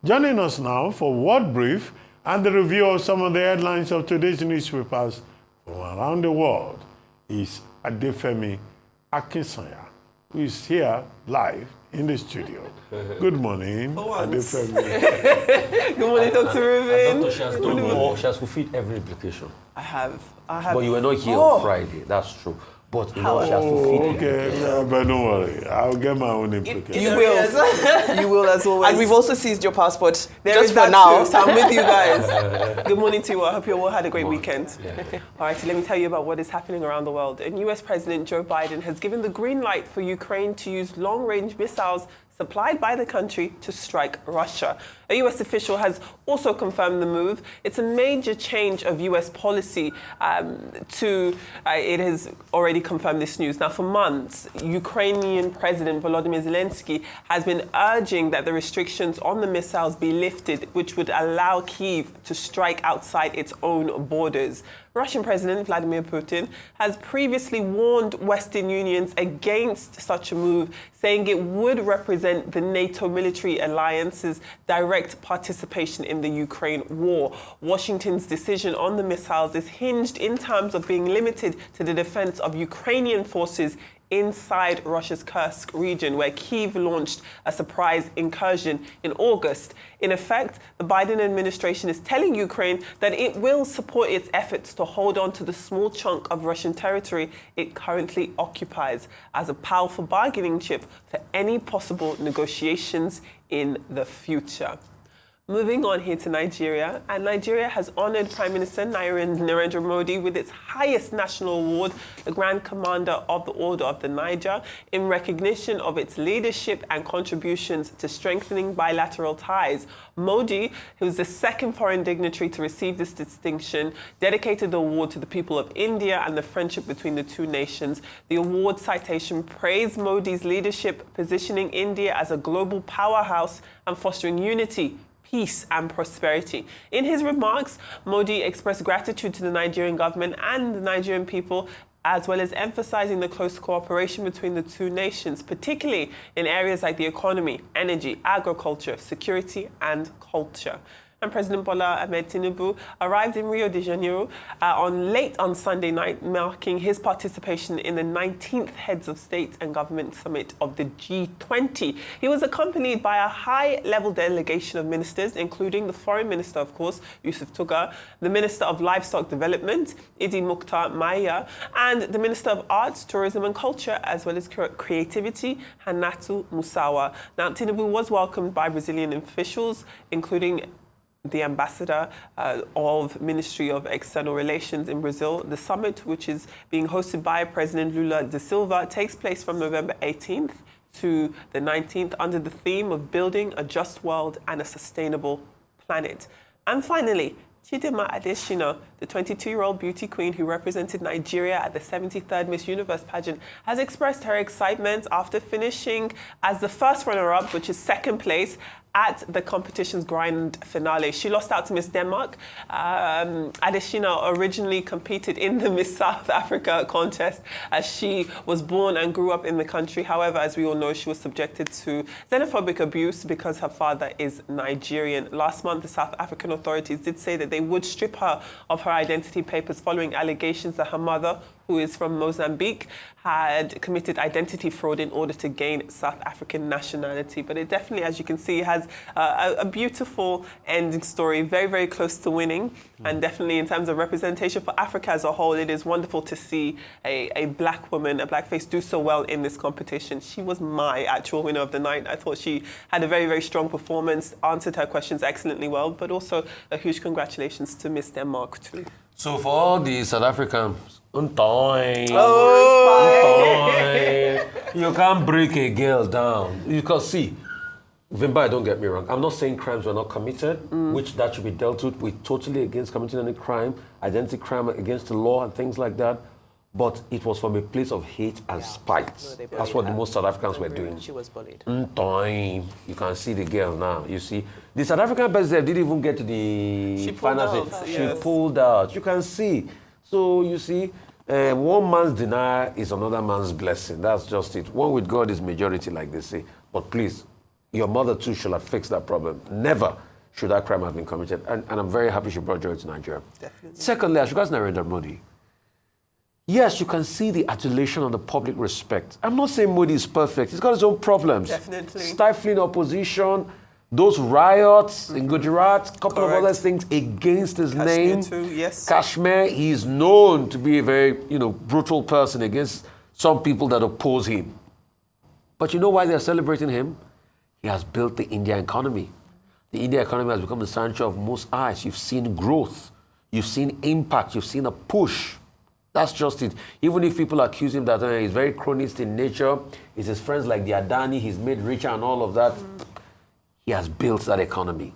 Joining us now for World Brief and the review of some of the headlines of today's newspapers from around the world is Adefemi Akinsanya, who is here live in the studio. Good morning, Adefemi. Good morning, Dr. Rubin. Doctor, she has done more. She has fulfilled every implication. I have. But you were not here on Friday, that's true. But you know, she has fulfilled Okay, but don't worry. I'll get my own implication. You will. You will as always. And we've also seized your passport There just is for that now. too, so I'm with you guys. Good morning to you all. I hope you all had a great weekend. Yeah. All right, so let me tell you about what is happening around the world. And US President Joe Biden has given the green light for Ukraine to use long-range missiles supplied by the country to strike Russia. A US official has also confirmed the move. It's a major change of US policy it has already confirmed this news. Now, for months, Ukrainian President Volodymyr Zelensky has been urging that the restrictions on the missiles be lifted, which would allow Kyiv to strike outside its own borders. Russian President Vladimir Putin has previously warned Western unions against such a move, saying it would represent the NATO military alliance's direct participation in the Ukraine war. Washington's decision on the missiles is hinged in terms of being limited to the defense of Ukrainian forces inside Russia's Kursk region, where Kyiv launched a surprise incursion in August. In effect, the Biden administration is telling Ukraine that it will support its efforts to hold on to the small chunk of Russian territory it currently occupies as a powerful bargaining chip for any possible negotiations in the future. Moving on here to Nigeria, and Nigeria has honored Prime Minister Narendra Modi with its highest national award, the Grand Commander of the Order of the Niger, in recognition of its leadership and contributions to strengthening bilateral ties. Modi, who is the second foreign dignitary to receive this distinction, dedicated the award to the people of India and the friendship between the two nations. The award citation praised Modi's leadership, positioning India as a global powerhouse and fostering unity, peace and prosperity. In his remarks, Modi expressed gratitude to the Nigerian government and the Nigerian people, as well as emphasizing the close cooperation between the two nations, particularly in areas like the economy, energy, agriculture, security, and culture. And President Bola Ahmed Tinubu arrived in Rio de Janeiro late on Sunday night, marking his participation in the 19th Heads of State and Government Summit of the G20. He was accompanied by a high-level delegation of ministers, including the Foreign Minister, of course, Yusuf Tuga, the Minister of Livestock Development, Idi Mukhtar Maya, and the Minister of Arts, Tourism and Culture, as well as Creativity, Hannatu Musawa. Now, Tinubu was welcomed by Brazilian officials, including the ambassador of Ministry of External Relations in Brazil. The summit, which is being hosted by President Lula da Silva, takes place from November 18th to the 19th under the theme of building a just world and a sustainable planet. And finally, Chidinma Adesina, the 22-year-old beauty queen who represented Nigeria at the 73rd Miss Universe pageant, has expressed her excitement after finishing as the first runner-up, which is second place, at the competition's grand finale. She lost out to Miss Denmark. Adesina originally competed in the Miss South Africa contest as she was born and grew up in the country. However, as we all know, she was subjected to xenophobic abuse because her father is Nigerian. Last month, the South African authorities did say that they would strip her of her identity papers following allegations that her mother, who is from Mozambique, had committed identity fraud in order to gain South African nationality. But it definitely, as you can see, has a beautiful ending story, very, very close to winning. And definitely in terms of representation for Africa as a whole, it is wonderful to see a black woman, a black face, do so well in this competition. She was my actual winner of the night. I thought she had a very, very strong performance, answered her questions excellently well, but also a huge congratulations to Miss Denmark too. So for all the South Africans, you can't break a girl down. Because see, Vimba, don't get me wrong, I'm not saying crimes were not committed, which that should be dealt with. We're totally against committing any crime, identity crime against the law and things like that. But it was from a place of hate and spite. That's what the most South Africans were doing. She was bullied. You can see the girl now. You see, the South African president didn't even get to the final stage. She pulled out. You can see. So you see, one man's denial is another man's blessing. That's just it. One with God is majority, like they say. But please, your mother too should have fixed that problem. Never should that crime have been committed. And I'm very happy she brought joy to Nigeria. Definitely. Secondly, as regards Narendra Modi, yes, you can see the adulation on the public respect. I'm not saying Modi is perfect. He's got his own problems. Definitely. Stifling opposition, those riots in Gujarat, a couple of Correct. other things against his Kashmir name. too, yes. Kashmir, he's known to be a very, brutal person against some people that oppose him. But you know why they're celebrating him? He has built the Indian economy. The Indian economy has become the sanctuary of most eyes. You've seen growth. You've seen impact. You've seen a push. That's just it. Even if people accuse him that he's very chronist in nature, it's his friends like the Adani, he's made richer and all of that. He has built that economy.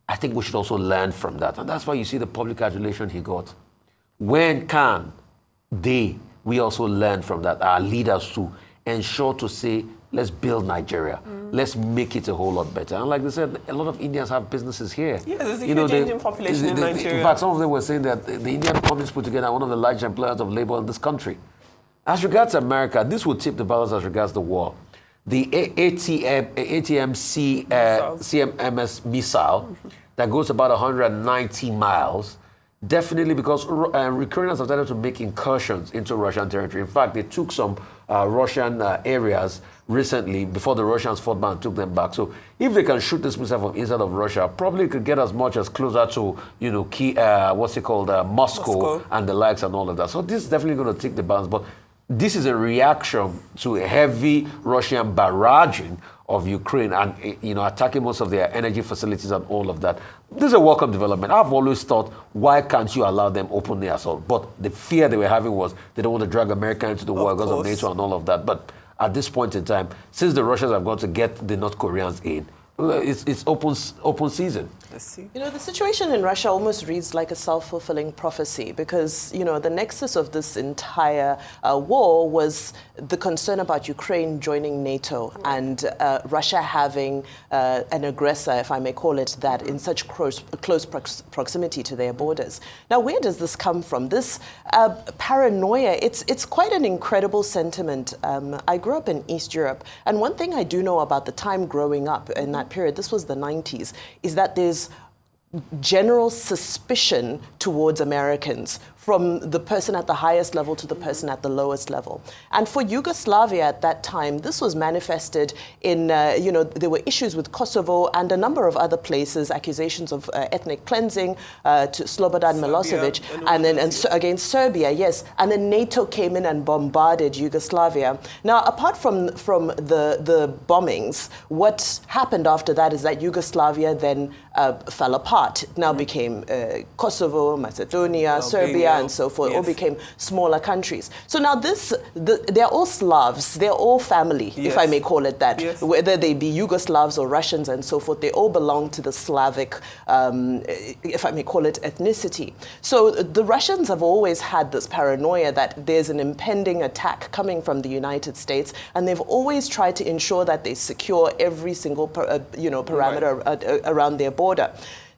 I think we should also learn from that. And that's why you see the public adulation he got. When can we also learn from that, our leaders to ensure to say, let's build Nigeria. Let's make it a whole lot better. And like they said, a lot of Indians have businesses here. Yeah, there's a huge Indian population in Nigeria. In fact, some of them were saying that the Indian companies put together are one of the largest employers of labor in this country. As regards America, this will tip the balance as regards the war. The ATMC CMMS missile that goes about 190 miles, definitely because Ukrainians have started to make incursions into Russian territory. In fact, they took some Russian areas recently before the Russians fought back and took them back. So if they can shoot this missile from inside of Russia, probably could get as much as closer to, Moscow and the likes and all of that. So this is definitely going to take the balance. But this is a reaction to a heavy Russian barraging of Ukraine and attacking most of their energy facilities and all of that. This is a welcome development. I've always thought, why can't you allow them openly assault? But the fear they were having was they don't want to drag America into the war because of NATO and all of that. But at this point in time, since the Russians have got to get the North Koreans in, it's open season. Let's see. The situation in Russia almost reads like a self-fulfilling prophecy because, the nexus of this entire war was the concern about Ukraine joining NATO and Russia having an aggressor, if I may call it that, in such close proximity to their borders. Now, where does this come from? This paranoia, it's quite an incredible sentiment. I grew up in East Europe, and one thing I do know about the time growing up in that period, this was the 90s, is that there's general suspicion towards Americans from the person at the highest level to the person at the lowest level. And for Yugoslavia at that time, this was manifested in, there were issues with Kosovo and a number of other places, accusations of ethnic cleansing to Slobodan Milosevic, and then against Serbia, yes. And then NATO came in and bombarded Yugoslavia. Now, apart from the bombings, what happened after that is that Yugoslavia then fell apart. It now became Kosovo, Macedonia, Serbia, and so forth, all became smaller countries. So now they're all Slavs, they're all family, if I may call it that. Whether they be Yugoslavs or Russians and so forth, they all belong to the Slavic, if I may call it, ethnicity. So the Russians have always had this paranoia that there's an impending attack coming from the United States, and they've always tried to ensure that they secure every single parameter around their border.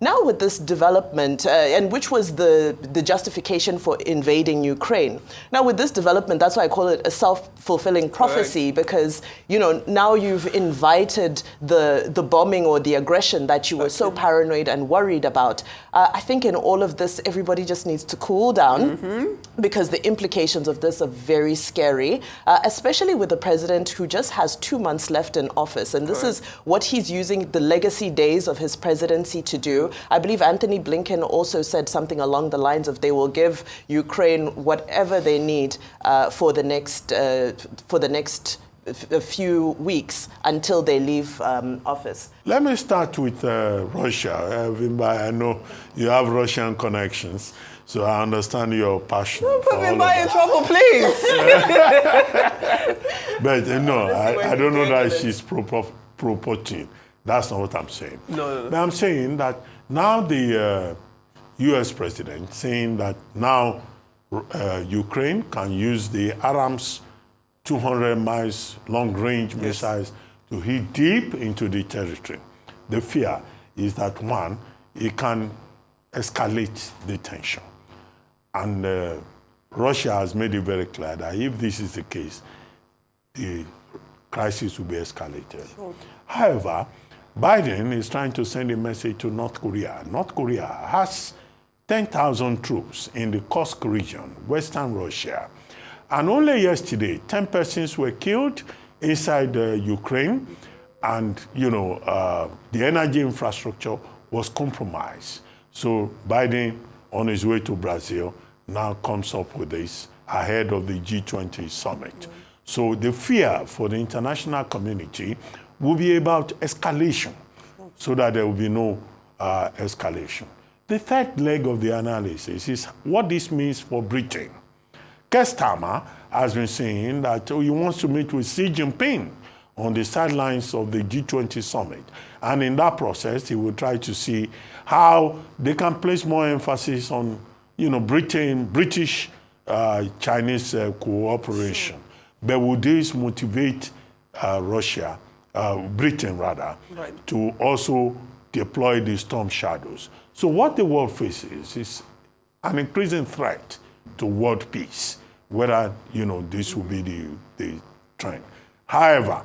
Now with this development, and which was the justification for invading Ukraine. Now with this development, that's why I call it a self-fulfilling prophecy, because, now you've invited the bombing or the aggression that you were so paranoid and worried about. I think in all of this, everybody just needs to cool down because the implications of this are very scary, especially with the president who just has 2 months left in office. And this is what he's using the legacy days of his presidency to do. I believe Anthony Blinken also said something along the lines of they will give Ukraine whatever they need for the next few weeks until they leave office. Let me start with Russia. Vimba, I know you have Russian connections, so I understand your passion. Don't put Vimba in trouble, please. But I don't know that she's pro-Putin. That's not what I'm saying. No. But I'm saying that now the U.S. president saying that now Ukraine can use the Arams 200 miles long-range missiles to hit deep into the territory. The fear is that, one, it can escalate the tension. And Russia has made it very clear that if this is the case, the crisis will be escalated. Sure. However, Biden is trying to send a message to North Korea. North Korea has 10,000 troops in the Kursk region, western Russia. And only yesterday, 10 persons were killed inside Ukraine, and the energy infrastructure was compromised. So Biden, on his way to Brazil, now comes up with this ahead of the G20 Summit. Mm-hmm. So the fear for the international community will be about escalation, so that there will be no escalation. The third leg of the analysis is what this means for Britain. Keir Starmer has been saying that he wants to meet with Xi Jinping on the sidelines of the G20 Summit. And in that process, he will try to see how they can place more emphasis on, British-Chinese cooperation. But will this motivate Britain to also deploy the storm shadows? So what the world faces is an increasing threat to world peace, whether, this will be the trend. However,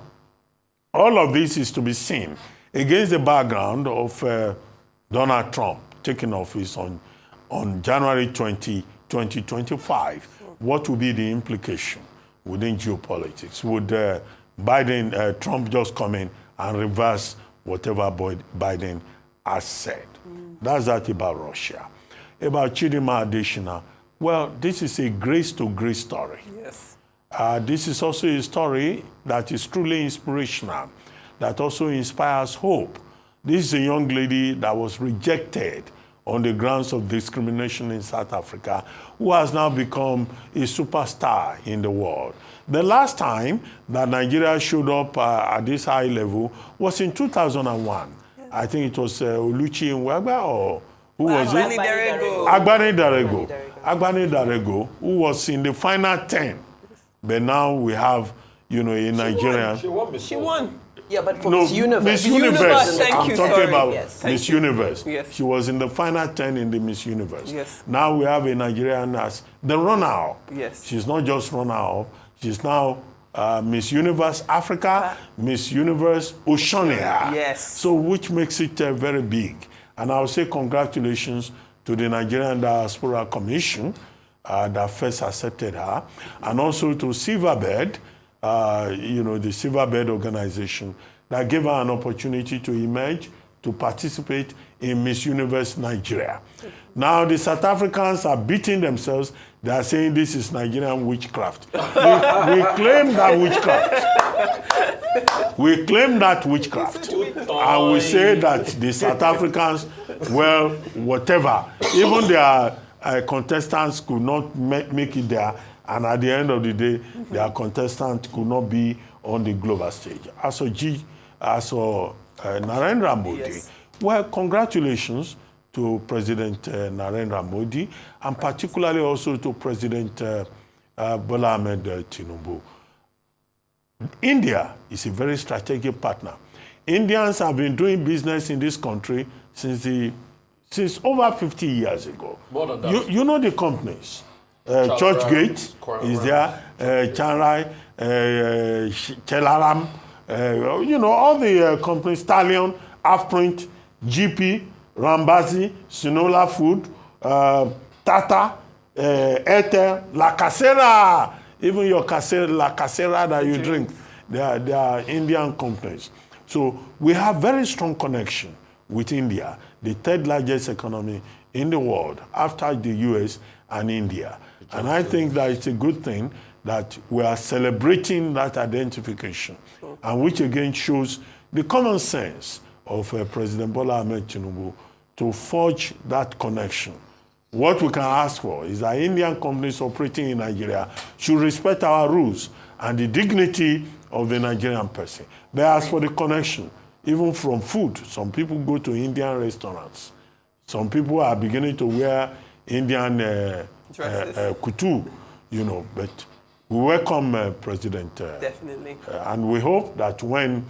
all of this is to be seen against the background of Donald Trump taking office on January 20, 2025. What will be the implication within geopolitics? Would Trump just come in and reverse whatever Biden has said? That's that about Russia. About Chidinma Adesina, well, this is a grace-to-grace story. Yes. This is also a story that is truly inspirational, that also inspires hope. This is a young lady that was rejected on the grounds of discrimination in South Africa, who has now become a superstar in the world. The last time that Nigeria showed up at this high level was in 2001. I think it was Oluchi Nwagba, or who was it? Agbani Darego, who was in the final 10. But now we have, a Nigerian. She won. Yeah, but for Miss Universe. Miss Universe. Thank I'm you, talking sorry. about Yes. Miss Universe. Yes. She was in the final 10 in the Miss Universe. Yes. Now we have a Nigerian as the runner-up. Yes. She's not just runner-up. She's now Miss Universe Africa, Miss Universe Oceania. Yes. So which makes it very big. And I would say congratulations to the Nigerian Diaspora Commission that first accepted her, and also to Silverbird, the Silverbird organization that gave her an opportunity to emerge, to participate in Miss Universe Nigeria. Now the South Africans are beating themselves. They are saying this is Nigerian witchcraft. We claim that witchcraft. We claim that witchcraft. And we say that the South Africans, well, whatever, even their contestants could not make it there, and at the end of the day, their contestants could not be on the global stage. As for Narendra Modi, yes. Well, congratulations to President Narendra Modi, and particularly also to President Bola Ahmed Tinubu. India is a very strategic partner. Indians have been doing business in this country since over 50 years ago. More than that. You know the companies. Churchgate is there, Chanrai, Chelaram, all the companies, Stallion, Afprint, GP, Rambazi, Sinola Food, Tata, Airtel, La Casera, even your La Casera that you drink, they are Indian companies. So we have very strong connection with India, the third largest economy in the world after the US and India. And I think that it's a good thing that we are celebrating that identification, and which again shows the common sense of President Bola Ahmed Tinubu to forge that connection. What we can ask for is that Indian companies operating in Nigeria should respect our rules and the dignity of the Nigerian person. But as for the connection, even from food, some people go to Indian restaurants. Some people are beginning to wear Indian couture, but we welcome President. Definitely. And we hope that when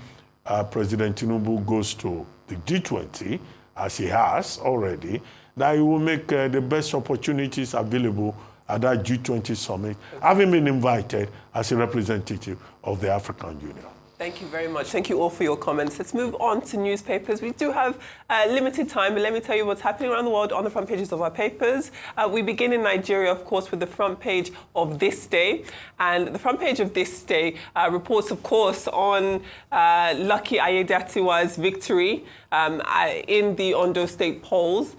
President Tinubu goes to the G20, as he has already, that he will make the best opportunities available at that G20 summit, having been invited as a representative of the African Union. Thank you very much. Thank you all for your comments. Let's move on to newspapers. We do have limited time, but let me tell you what's happening around the world on the front pages of our papers. We begin in Nigeria, of course, with the front page of This Day. And the front page of This Day reports, of course, on Lucky Aiyedatiwa's victory in the Ondo State polls,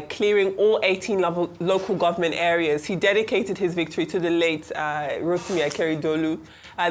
clearing all 18 local government areas. He dedicated his victory to the late Rotimi Akeredolu.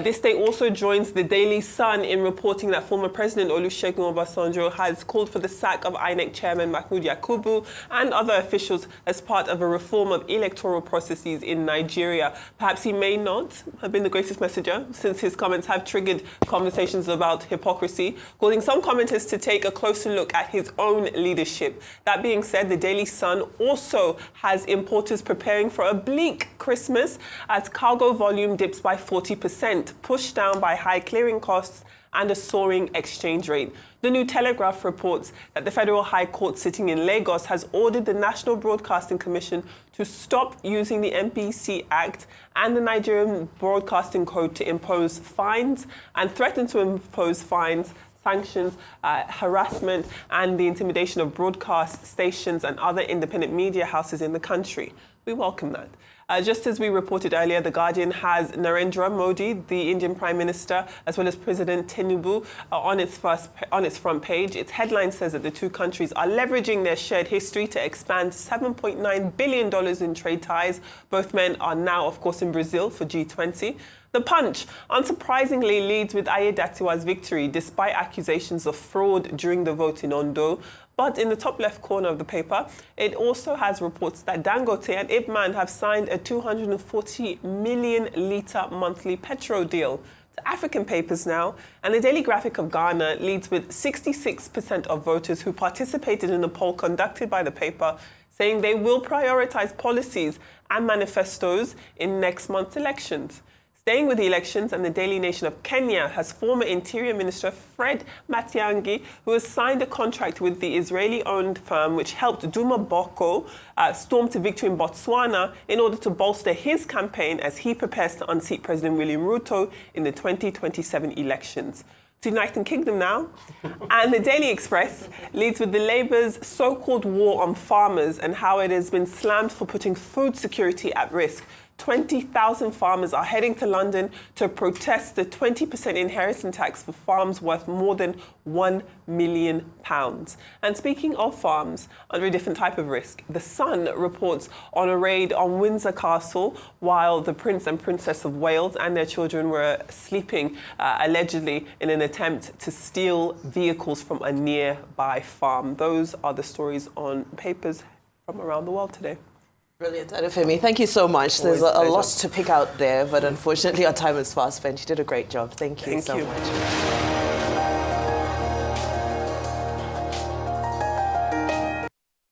This Day also joins the Daily Sun in reporting that former President Olusegun Obasanjo has called for the sack of INEC Chairman Mahmoud Yakubu and other officials as part of a reform of electoral processes in Nigeria. Perhaps he may not have been the greatest messenger, since his comments have triggered conversations about hypocrisy, causing some commenters to take a closer look at his own leadership. That being said, the Daily Sun also has importers preparing for a bleak Christmas as cargo volume dips by 40%. Pushed down by high clearing costs and a soaring exchange rate. The New Telegraph reports that the Federal High Court sitting in Lagos has ordered the National Broadcasting Commission to stop using the NBC Act and the Nigerian Broadcasting Code to impose fines and threaten to impose fines, sanctions, harassment, and the intimidation of broadcast stations and other independent media houses in the country. We welcome that. Just as we reported earlier, The Guardian has Narendra Modi, the Indian Prime Minister, as well as President Tinubu on its front page. Its headline says that the two countries are leveraging their shared history to expand $7.9 billion in trade ties. Both men are now, of course, in Brazil for G20. The Punch, unsurprisingly, leads with Aiyedatiwa's victory, despite accusations of fraud during the vote in Ondo. But in the top left corner of the paper, it also has reports that Dangote and Ipman have signed a 240 million litre monthly petrol deal. To African papers now, and the Daily Graphic of Ghana leads with 66% of voters who participated in the poll conducted by the paper, saying they will prioritise policies and manifestos in next month's elections. Staying with the elections, and the Daily Nation of Kenya has former Interior Minister Fred Matiang'i, who has signed a contract with the Israeli-owned firm which helped Duma Boko storm to victory in Botswana in order to bolster his campaign as he prepares to unseat President William Ruto in the 2027 elections. To the United Kingdom now, and the Daily Express leads with the Labour's so-called war on farmers and how it has been slammed for putting food security at risk. 20,000 farmers are heading to London to protest the 20% inheritance tax for farms worth more than £1 million. And speaking of farms, under a different type of risk, The Sun reports on a raid on Windsor Castle while the Prince and Princess of Wales and their children were sleeping, allegedly in an attempt to steal vehicles from a nearby farm. Those are the stories on papers from around the world today. Brilliant, Adefemi. Thank you so much. There's a lot to pick out there, but unfortunately our time is fast spent. You did a great job. Thank you so much.